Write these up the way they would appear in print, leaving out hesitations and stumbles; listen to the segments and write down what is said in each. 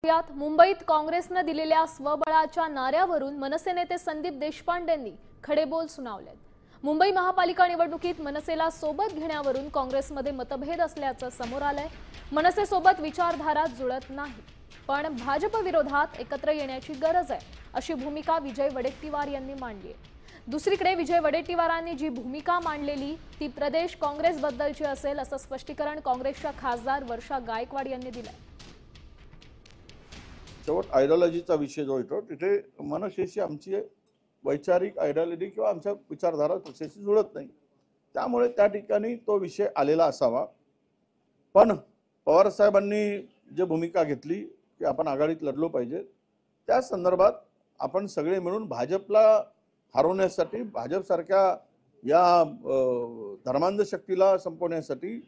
यात मुंबईत काँग्रेसने दिलेल्या स्वबळाच्या नाऱ्यावरून मनसे नेते संदीप देशपांडेंनी खडेबोल सुनावले। मुंबई महापालिका निवडणुकीत मनसेला सोबत घेण्यावरून काँग्रेसमध्ये मतभेद असल्याचं समोर आलंय। मनसे सोबत विचारधारा जुळत नाही, पण भाजप विरोधात एकत्र येण्याची गरज आहे अशी भूमिका विजय वडेट्टीवार यांनी मांडली आहे। दुसरीकडे विजय वडेट्टीवारांनी जी भूमिका मांडलेली ती प्रदेश काँग्रेसबद्दलची असेल असं स्पष्टीकरण काँग्रेसच्या खासदार वर्षा गायकवाड यांनी दिलंय। शेवट आयडियोलॉजीचा विषय जो येतो तिथे मनसेशी आमची वैचारिक आयडियोलॉजी किंवा आमच्या विचारधारा तशाशी जुळत नाही, त्यामुळे त्या ठिकाणी तो विषय आलेला असावा। पण पवार साहेबांनी जे भूमिका घेतली की आपण आघाडीत लढलो पाहिजे, त्या संदर्भात आपण सगळे मिळून भाजपला हरवण्यासाठी, भाजपसारख्या या धर्मांध शक्तीला संपवण्यासाठी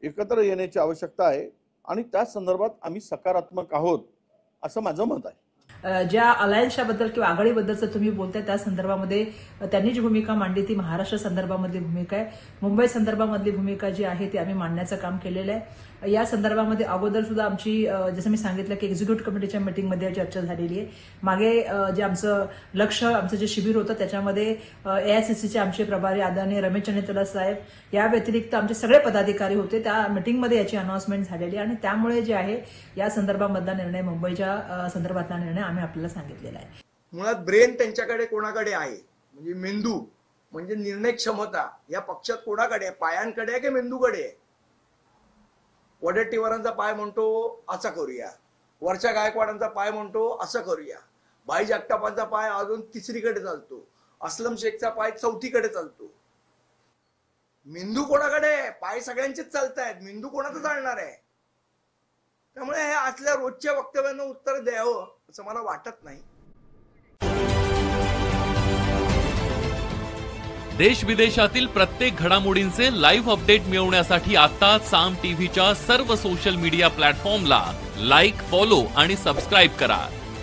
एकत्र येण्याची आवश्यकता आहे आणि त्या संदर्भात आम्ही सकारात्मक आहोत असं माझं मत आहे। ज्या अलायन्सच्या बद्दल किंवा आघाडीबद्दलचं तुम्ही बोलताय त्या संदर्भामध्ये त्यांनी जी भूमिका मांडली ती महाराष्ट्र संदर्भामधली भूमिका आहे। मुंबई संदर्भामधली भूमिका जी आहे ती आम्ही मांडण्याचं काम केलेलं आहे। या संदर्भामध्ये अगोदर सुद्धा आमची जसं मी सांगितलं की एक्झिक्युटिव्ह कमिटीच्या मीटिंगमध्ये चर्चा झालेली आहे। मागे जे आमचं लक्ष्य आमचं जे शिबिर होतं त्याच्यामध्ये एआयसीसीचे आमचे प्रभारी आदरणीय रमेश चन्नेतला साहेब या व्यतिरिक्त आमचे सगळे पदाधिकारी होते। त्या मीटिंगमध्ये याची अनाउन्समेंट झालेली आणि त्यामुळे जे आहे या संदर्भामधला निर्णय, मुंबईच्या संदर्भातला निर्णय आम्ही आपल्याला सांगितलेला आहे। मुळात ब्रेन त्यांच्याकडे कोणाकडे आहे, म्हणजे मेंदू म्हणजे निर्णय क्षमता या पक्षात कोणाकडे आहे, पायांकडे आहे की मेंदूकडे आहे? वडेट्टीवारांचा पाय म्हणतो असं करूया, वर्षा गायकवाडांचा पाय म्हणतो असं करूया, भाई जगतापांचा पाय अजून तिसरीकडे चालतो, असलम शेखचा पाय चौथीकडे चालतो। मेंदू कोणाकडे आहे? पाय सगळ्यांचेच चालतायत, मेंदू कोणाचा चालणार आहे? त्यामुळे हे असल्या रोजच्या वक्तव्यांना उत्तर द्यावं असं मला वाटत नाही। देश विदेशातील प्रत्येक घडामोडींचे लाईव्ह अपडेट मिळवण्यासाठी आता साम टीव्हीच्या सर्व सोशल मीडिया प्लॅटफॉर्मला लाईक, फॉलो आणि सबस्क्राईब करा।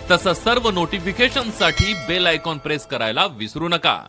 तसंच सर्व नोटिफिकेशनसाठी बेल आयकॉन प्रेस करायला विसरू नका।